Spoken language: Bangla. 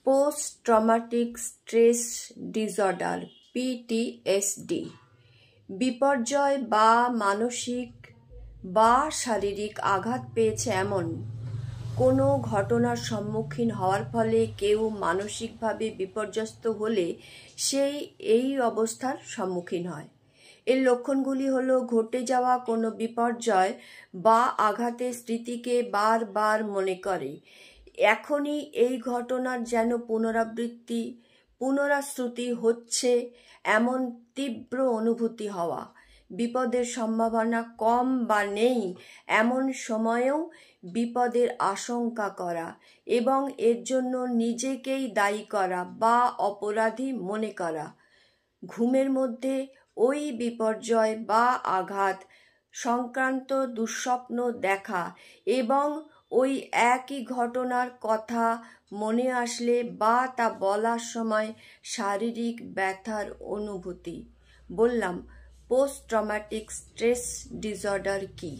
Post traumatic stress disorder PTSD বিপর্যয় বা মানসিক বা শারীরিক আঘাত পেয়েছে এমন কোনো ঘটনার সম্মুখীন হওয়ার ফলে কেউ মানসিকভাবে বিপর্যস্ত হলে সেই এই অবস্থার সম্মুখীন হয়। এর লক্ষণগুলি হলো ঘটে যাওয়া কোনো বিপর্যয় বা আঘাতের স্মৃতিকে বারবার মনে করে, এখনই এই ঘটনার যেন পুনরাশ্রুতি হচ্ছে এমন তীব্র অনুভূতি হওয়া, বিপদের সম্ভাবনা কম বা নেই এমন সময়েও বিপদের আশঙ্কা করা এবং এর জন্য নিজেকেই দায়ী করা বা অপরাধী মনে করা, ঘুমের মধ্যে ওই বিপর্যয় বা আঘাত সংক্রান্ত দুঃস্বপ্ন দেখা এবং ওই একই ঘটনার কথা মনে আসলে বা তা বলার সময় শারীরিক ব্যথার অনুভূতি। বললাম পোস্ট ট্রমাটিক স্ট্রেস ডিসঅর্ডার কি।